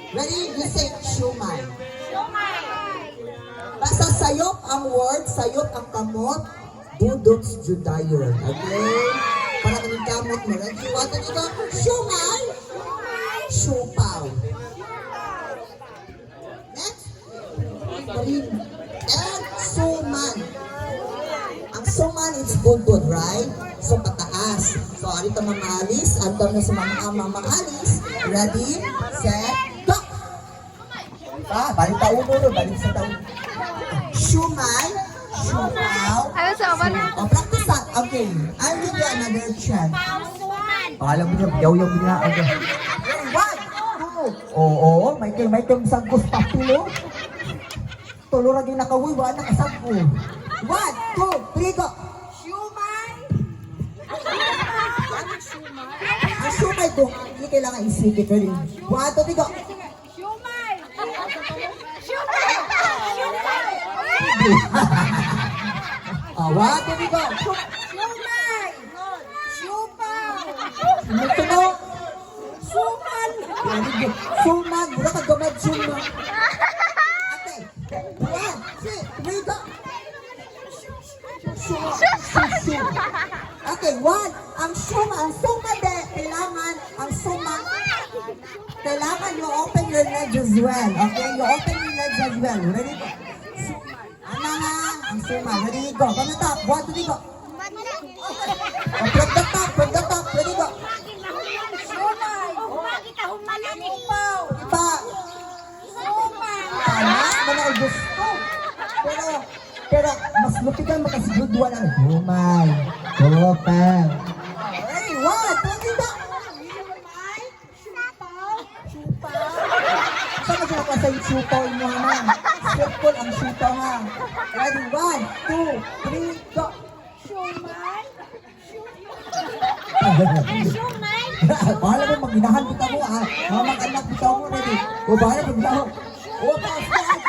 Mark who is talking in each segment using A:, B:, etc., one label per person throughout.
A: Ready? You say shumai. Basta sayop ang word, sayop ang kamot, budots judayon. Okay? Para kaming kamot mo. Ready? What dito? Shumai. Shumaw. Next. And suman. Ang suman is budod, right? So pataas. So arito mamaalis. Andaw na sa mga mamaalis. Ready? Set. Go! Balik sa ulo. Balik sa taon. Shumay. Shumaw.
B: Ano sa awan?
A: Practice that. Okay. I'll give you another chance. Alam mo niya, yaw-yaw niya. Okay. One, two. Oo, may kayong sagos papilo. Tulo ra gyud nakawoy wa nakasagko. 1, 2, 3 go. Shumay. Ang shumay ko, hindi kailangan isikip rin. 1, 2, 3 go.
B: Shumay!
A: Ah, 1, 2, 3 go.
B: Shumay! Shumay!
A: Ito mo.
B: Suman!
A: Suman, mura ka gamad suman. Okay. 1, 2, 3 go. Okay, 1. Ang suma de, kailangan you open your legs as well. Okay, you open your legs as well. Ready go. Ano nga, ang suma. Ready go. From the top. 1, 2, 3 go. From the top. Ready go. Pa. Mana ang gusto. Pero mas lupitan makasigudwa ng humay. Open. Hey, 1, 2, 3 go. Saan ka pa sa supaw mo naman? Simple ang supaw ha. Ready? 1, 2, 3, go!
B: Shumay!
A: Bahala mo, mag-inahan kita mo ha. Mag-anak kita mo, ready? O bahala, mag-inahan. O, pa-start!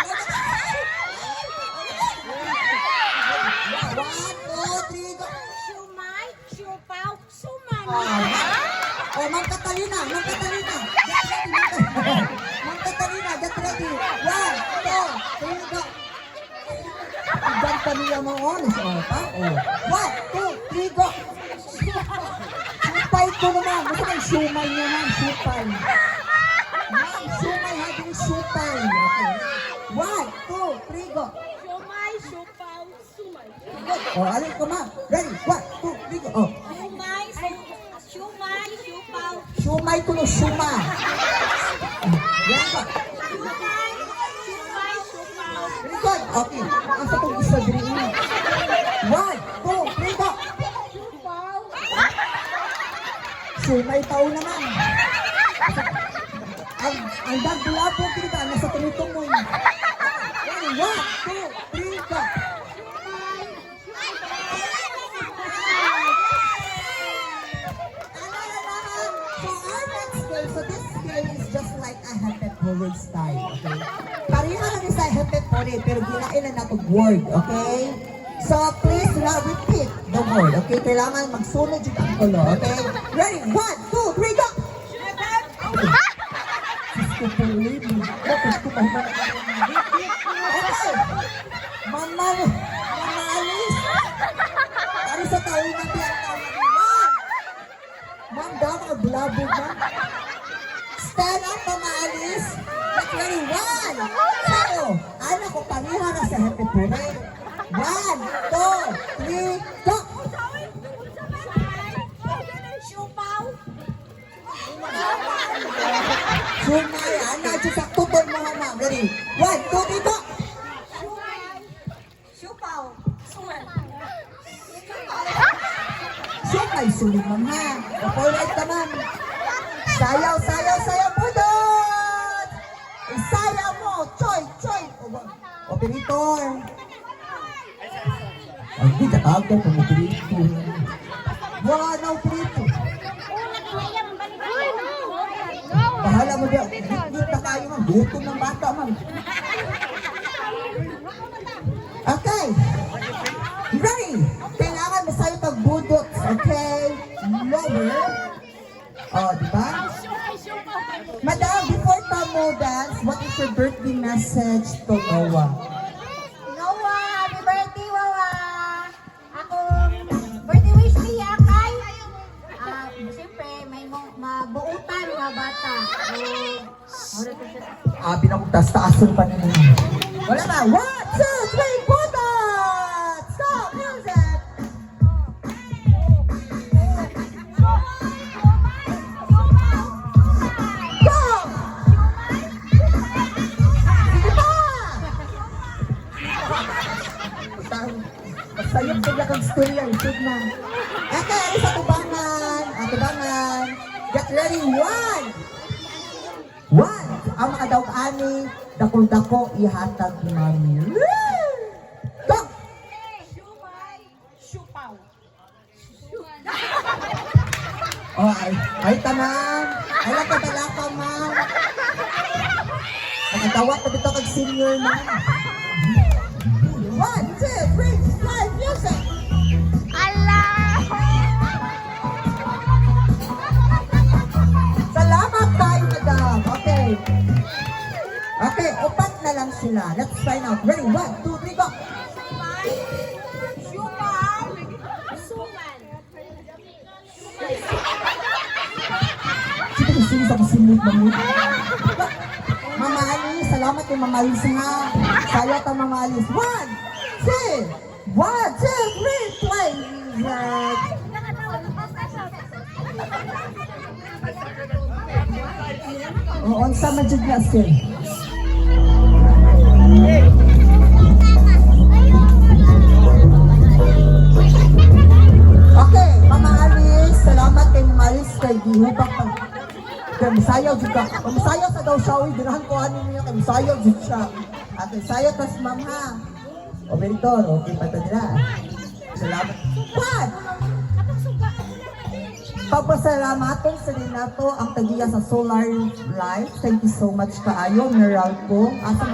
A: 1, 2, 3, go!
B: Shumay! Shumaw! Suman!
A: O, Ma'am Catalina! Ma'am Catalina, get ready! 1, 2, 3, go! Diyan kami yung mga oras, o, pa? O, 1, 2, 3, go! Supay ko naman! Basta kang sumay naman, supay! Ma'am, sumay ha, din supay! Okay. 1, 2, 3, go!
B: Shumay! Shumaw! Sumay!
A: O, alin ko ma'am? Ready? 1, 2, 3, go! O,
B: Shumay! Shumay! Shumaw!
A: sumay ko no, suma! Yan ba?
B: Shumay! Shumay! Shumaw!
A: Very good! Okay, ang sa itong isa din. 1, 2, 3, go!
B: Shumaw!
A: Sumay tao naman! Ang dagdula po kita, nasa tunitong mo yun. 1, 2, 3, go! So this game is just like a hepet word style, okay? Pareha lang sa hepet word, pero ginain na natong word, okay? So please do not repeat the word, okay? Kailangan magsunod yung ang kulo, okay? Ready? 1, 2, 3, go! Gusto ko ulit. Gusto ko pa okay. Mama Alice. Ano sa taon natin ang taon natin? Ma'am, daw mag-blabog na. Stand up, Mama Alice. Get ready. 1, 2. Ano ko, paniha na sa happy pure. 1, 2, 3, go!
B: Shumaw!
A: Sumay, ano, sa tutol mo, ma'am. Ready? 1, 2, 3, go!
B: Shumaw! Suman!
A: Sumay, sulit, ma'am, ha? Kapulait ka, ma'am. Sayaw, sayaw, sayaw, pudot! Isayaw mo, choy, choy! Operator! Ay, hindi katawag ko, operator. Wala na operator. Bahala mo diyan. Hindi na kayo, ma'am. Gutom ng bata, ma'am. Okay. Ready? Kailangan masayo pag-budot. Okay? Lower. O, diba? Madam, before ka mo, mo dance, what is your birthday message to Noah?
B: Noah, happy birthday, Wawa! Ako, birthday wish niya kay, siyempre, may mabuutan mga bata.
A: Binabugtas, taasan pa nila. Wala na. 1, 2, 3, butas! Stop! Music! Go! Sige pa! Sayok sila kang storya. Isip na. Ate, ano sa tubangan? Tubangan. Get ready. 1! Ang mga daw ani, dako-dako ihatag ni Mami. Go!
B: Siupaw.
A: Oh, ay tanan. Ay lang ka ma'am. Nakatawat na dito kag senior na. 1, 2, 3, 5, music! Salamat tayo, madam. Okay. Okay, upat na lang sila. Let's find out. Ready? 1, 2, 3, go!
B: Siupaw. Suman.
A: Sige, sige sa kusimut mo. Mama Alice, salamat kay Mama Alice nga. Sayot ang Mama Alice. 1, 2, 3, play! Music! Oo, ang sama dyan na sir. Okay, Mama Alice, salamat kay Mama Alice kay gihubak pa. Kaya masayaw juga. Kung masayaw sa daw siya, uy, dinahan ko anin niya kay masayaw juga siya. At masayaw tas ma'am ha. O Beritor, okay pa ito nila. Salamat. What? Papasalamaton sa rin na to ang tagiya sa Solar Life. Thank you so much kaayo, Meral po. Asa